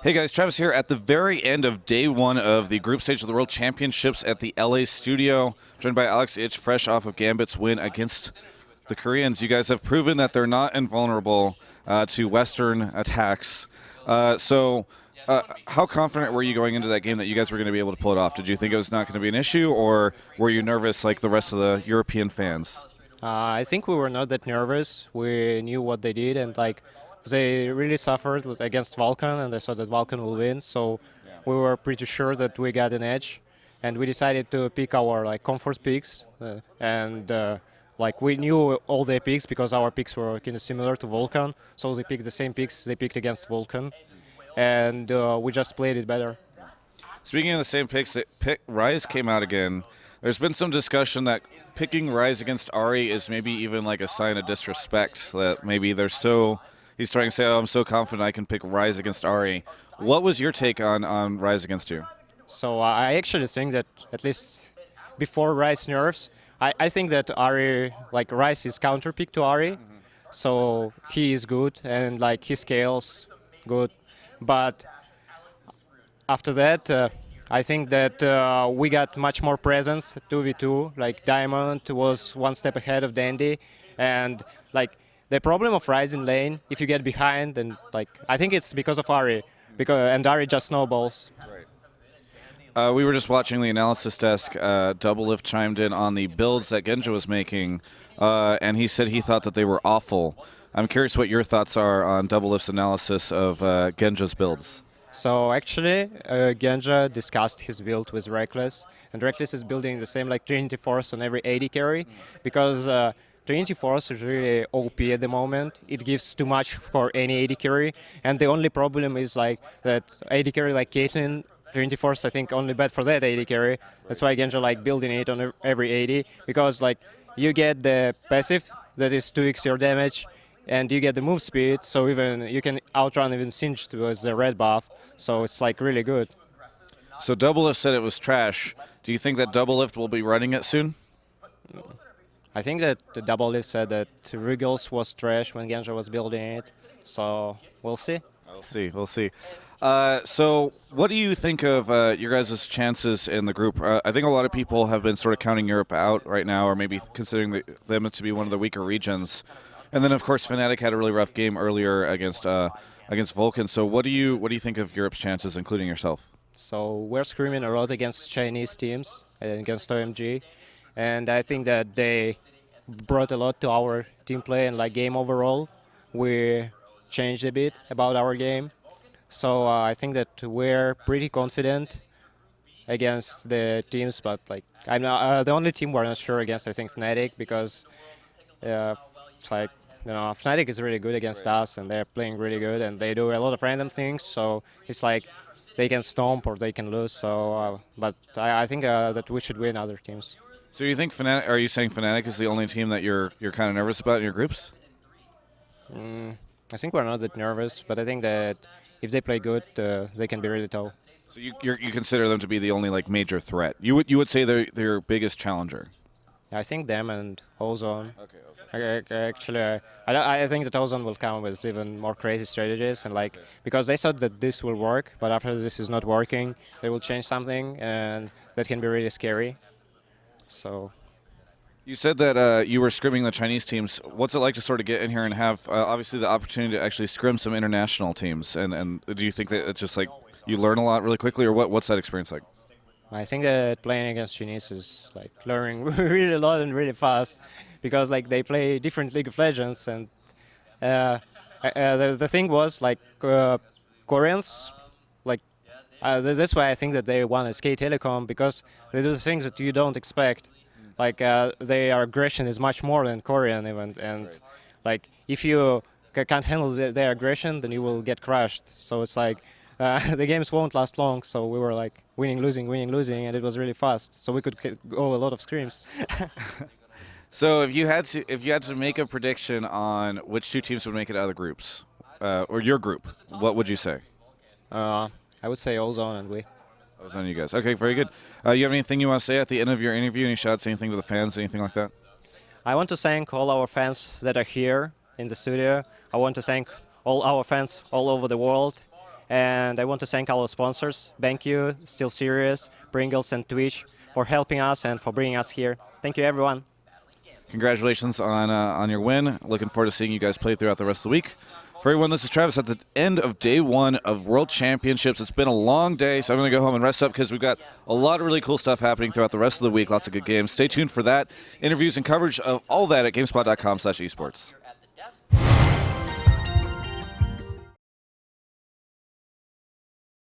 Hey guys, Travis here at the very end of day one of the group stage of the World Championships at the LA studio, joined by Alex Ich, fresh off of Gambit's win against the Koreans. You guys have proven that they're not invulnerable to Western attacks. So how confident were you going into that game that you guys were going to be able to pull it off? Did you think it was not going to be an issue, or were you nervous like the rest of the European fans? I think we were not that nervous. We knew what they did, and they really suffered against Vulcan, and they thought that Vulcan will win. So we were pretty sure that we got an edge, and we decided to pick our comfort picks, and we knew all their picks because our picks were kind of similar to Vulcan. So they picked the same picks they picked against Vulcan, and we just played it better. Speaking of the same picks, Ryze came out again. There's been some discussion that picking Ryze against Ahri is maybe even like a sign of disrespect, that maybe they're so... He's trying to say, oh, I'm so confident I can pick Ryze against Ahri. What was your take on Ryze against you? So I actually think that at least before Ryze nerfs, I think that Ahri, Ryze is counter pick to Ahri, so he is good and he scales good. But after that, I think that we got much more presence 2v2. Diamond was one step ahead of Dandy, and the problem of Ryze in lane, if you get behind, then I think it's because of Ahri, and Ahri just snowballs. Right. We were just watching the analysis desk. Doublelift chimed in on the builds that Genja was making, and he said he thought that they were awful. I'm curious what your thoughts are on Doublelift's analysis of Genja's builds. So actually, Genja discussed his build with Reckless, and Reckless is building the same Trinity Force on every AD carry, because Trinity Force is really OP at the moment. It gives too much for any AD carry, and the only problem is that AD carry like Caitlyn, Trinity Force I think only bad for that AD carry. That's why Genja building it on every AD, because you get the passive that is 2x your damage, and you get the move speed, so even you can outrun even Singed with the red buff, so it's really good. So Doublelift said it was trash. Do you think that Doublelift will be running it soon? I think that the Doublelift said that Regals was trash when Genja was building it, so we'll see. We'll see. So what do you think of your guys' chances in the group? I think a lot of people have been sort of counting Europe out right now, or maybe considering them to be one of the weaker regions. And then, of course, Fnatic had a really rough game earlier against Vulcan. So what do you think of Europe's chances, including yourself? So we're Scrimming a lot against Chinese teams and against OMG, and I think that they brought a lot to our team play and game overall. We changed a bit about our game, so I think that we're pretty confident against the teams. But I'm not, the only team we're not sure against, I think, Fnatic, because it's Fnatic is really good against us, and they're playing really good, and they do a lot of random things, so it's they can stomp or they can lose. So, but I think that we should win other teams. So you think Fnatic? Are you saying Fnatic is the only team that you're kind of nervous about in your groups? I think we're not that nervous, but I think that if they play good, they can be really tough. So you consider them to be the only major threat? You would say they're your biggest challenger? I think them and Ozone. Okay. Actually, I think that Ozone will come with even more crazy strategies, and because they thought that this will work, but after this is not working, they will change something, and that can be really scary. So. You said that you were scrimming the Chinese teams. What's it like to sort of get in here and have obviously the opportunity to actually scrim some international teams? And do you think that it's just you learn a lot really quickly, or what's that experience like? I think that playing against Chinese is learning really a lot and really fast, because they play different League of Legends, and the thing was Koreans that's why I think that they won SK Telecom, because they do the things that you don't expect. Their aggression is much more than Korean even, and if you can't handle their aggression, then you will get crushed. So it's the games won't last long, so we were winning, losing, and it was really fast. So we could go a lot of scrims. So if you had to make a prediction on which two teams would make it out of the groups, or your group, what would you say? I would say Ozone and we. Ozone, you guys. Okay, very good. You have anything you want to say at the end of your interview? Any shots, anything to the fans, anything like that? I want to thank all our fans that are here in the studio. I want to thank all our fans all over the world. And I want to thank our sponsors, BenQ, Still Serious, Pringles, and Twitch for helping us and for bringing us here. Thank you, everyone. Congratulations on your win. Looking forward to seeing you guys play throughout the rest of the week. For everyone, this is Travis at the end of day 1 of World Championships. It's been a long day, so I'm going to go home and rest up because we've got a lot of really cool stuff happening throughout the rest of the week. Lots of good games. Stay tuned for that. Interviews and coverage of all that at GameSpot.com/esports.